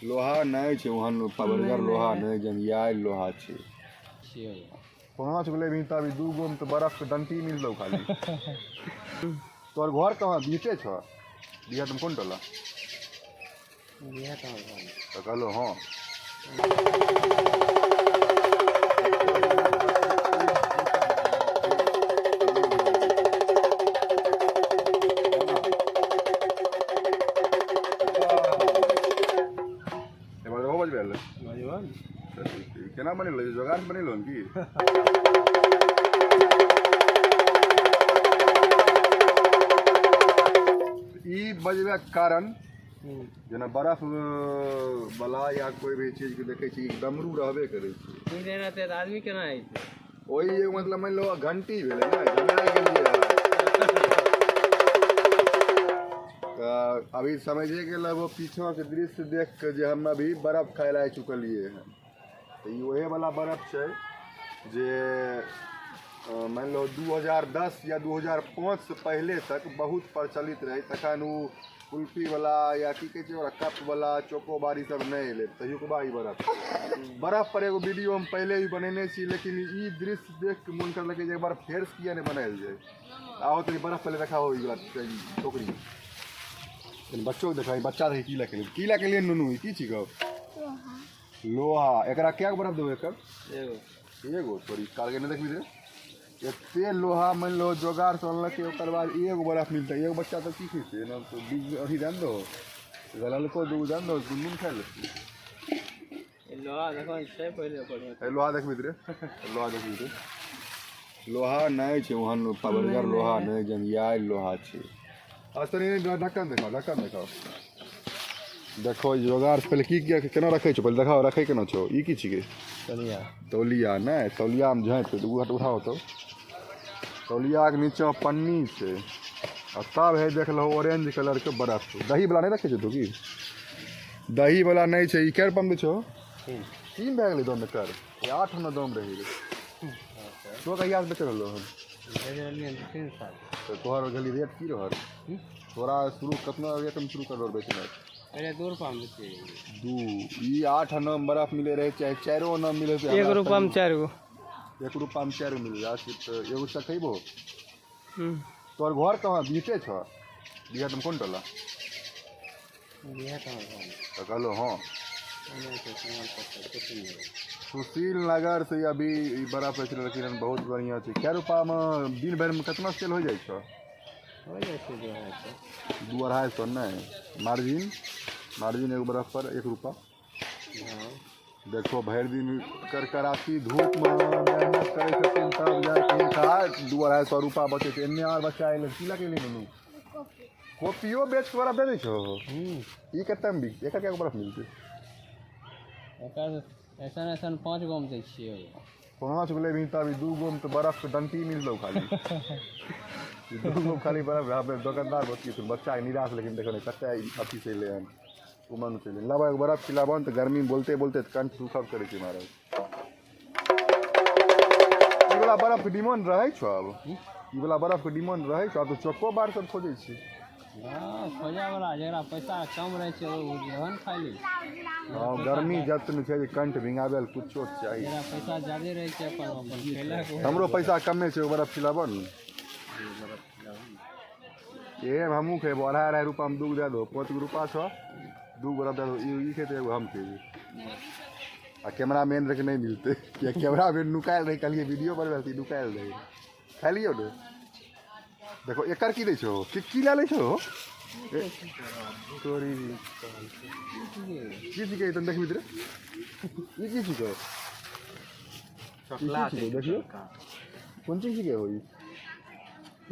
लोहा नहीं छे वहाँ पावरगर लोहा नहीं जंगियाल लोहा छे कोना चले भी तभी दू गो में तो बर्फ के डंटी मिल लो खाली तोर घर कहाँ बीते छ बिया तुम कौन टोला बिया कहाँ तो कहलो हाँ केना बनेलो जोगाड़ बनेलो की ई बजबे कारण जना बर्फ वाला या कोई भी चीज के देखे छी डमरू रहबे करे छी तू देना ते आदमी केना है ओही एक मतलब मान लो घंटी भेले ना जमाए गेलिए अभी समझे के लगो पीछे के दृश्य देख के जे हम अभी बर्फ खाए ला चुकलिए हैं तो ये वही वाला बर्फ है जे मान लो 2010 या 2005 से पहले तक बहुत प्रचलित रहे तखन उ कुल्फी वाला या की कहे छै कप वाला चोकोबारी सब नहीं ले तहियो के बाद बर्फ पर एगो वीडियो हम पहले भी बनेने छी लेकिन ई दृश्य देख के मन करलक जे एक बार फेर से किया नहीं बनायल जाए आओ तो बर्फ पहले रखा हो ई टोकरी बच्चों को दिखाई बच्चा रही कीला के लिए नुनू की छी गो लोहा एकरा क्या बर्फ देबो एकर एगो थोड़ी कारगे नहीं देखबी रे एते लोहा मान लो जोगाड़ से अनलक ओकर बाद एगो बर्फ मिलता एगो बच्चा तो की खींचे ना तो अभी जान दो गलल को दू जान दो दुनू खा ले लोहा देखो छै पहले बढ़िया लोहा देखबी रे लोहा देखबी रे लोहा नहीं छे वहाँ पावरगर लोहा नहीं जंगियाल लोहा छे आज तो नहीं ढक्कन दिखाओ देखो जोगाड़ पहले की केना रखे छो पहले दिखाओ रखे केना छो ई की छिके तौलिया नहीं तौलिया में झाँप के उठाओ तो तौलिया के नीचे पन्नी से और तब है देख लो ऑरेंज कलर के बर्फ दही वाला नहीं रखे छो तू की दही वाला नहीं छे ई केर पंप छो 3 बैग ले दम कर 8 न दम रही रे तो कहिया से बेच रहलो हम 3 साल तो तोहर गली रेट की रहर तोरा शुरू कितना रेट में शुरू कर बेचना पहले 2 रुपया में बेचे दू ई 8 आना में बर्फ मिले रहे चाहे 4 आना मिले 1 रुपया में 4 गो 1 रुपया में 4 मिल जा एगो से खइबो तोर घर कहाँ बीते छ बिया तुम कौन टोला बिया कहाँ तो कहलो हाँ सुशील नगर से अभी बर्फ बेच लेकिन बहुत बढ़िया छे क्या रुपया में दिन भर में कितना सेल हो जाए छ हो जाए छै 2-250 नहीं मार्जिन एगो बर्फ पर 1 रुपया देखो भर दिन कराची धूप में मेहनत करे छथिन तब जाके 2-250 रुपया बचे छै एन्ने आर बच्चा आइले की लगे ले नु कॉपियो बेच के बर्फ दे दै छो ई कते में बिक एकर क्या बर्फ मिलते एकर ऐसा 5 गो में दै छियै कोना चले भी तभी 2 गो में तो बर्फ के डंटी मिल लो खाली 2 गो खाली बर्फ दुकानदार बच्चा निराश लेकिन देखो कते अथी से ले उमन से लब बर्फ खिलाबन तो गर्मी में बोलते बोलते कंठ सूखब करे छै महाराज ई वाला बर्फ के डिमांड रहे छ अब ई वाला बर्फ के डिमांड रहे छ तो चोको बार सब खोजे छी हां खोजा वाला जेकरा पैसा कम रहे छै ओ जहन खाइ ले हां गर्मी जतन छै जे कंठ भिंगाबे कुछो चाहिए जेकरा पैसा ज्यादा रहे छै अपन खेला हमरो पैसा कमे छै बर्फ खिलाबन ये हमू खेबो 2.5 रुपया में 2 दे दो 5 रुपया छ 2 बर्फ दे दो ई खेते एगो हम खेबे आ कैमरा मैन रख नहीं मिलते या कैमरा मैन नुकायल रही कल वीडियो बनबे थी नुकायल रही खा लियो ने देखो एकर की दै छो की ला लै छो तोरी की छिके तन देखबी रे ई की छिके चॉकलेट देखियो कौन चीज छिके हो ई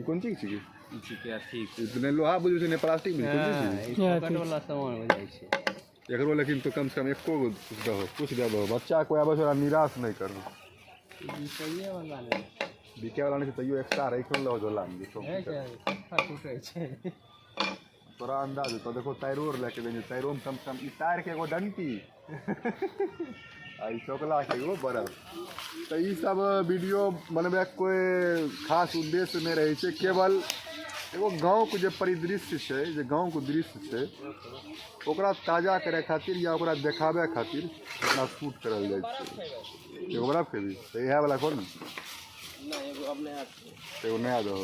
कौन चीज छिके ई छिके ठीक इतने लोहा बुझू छै ने प्लास्टिक में कौन चीज पॉकेट वाला सामान हो जाय छै एकरो लेकिन तो कम से कम एको गो कुछ दे दो बच्चा कोई आबे छोरा निराश नहीं करू बिके वाला नहीं बिके वाला नहीं तैयो एक्स्ट्रा रख लो झोला में टूटे छै तोरा अंदाज तो देखो टायरोर लेके देंगे टायरो में कम से कम ई टायर के एगो डंटी आई चोकला के एगो बर्फ तो ई सब वीडियो बनबे कोई खास उद्देश्य नहीं रहे छै केवल एगो गाँवके जे परिदृश्य छै, जे गाँवके दृश्य छै, ओकरा ताजा करे खातिर या ओकरा देखाबे खातिर ओकरा शूट करल जाइ छै। एगो बर्फ के भी तो इएह वाला खोल ने, एगो नया दहो।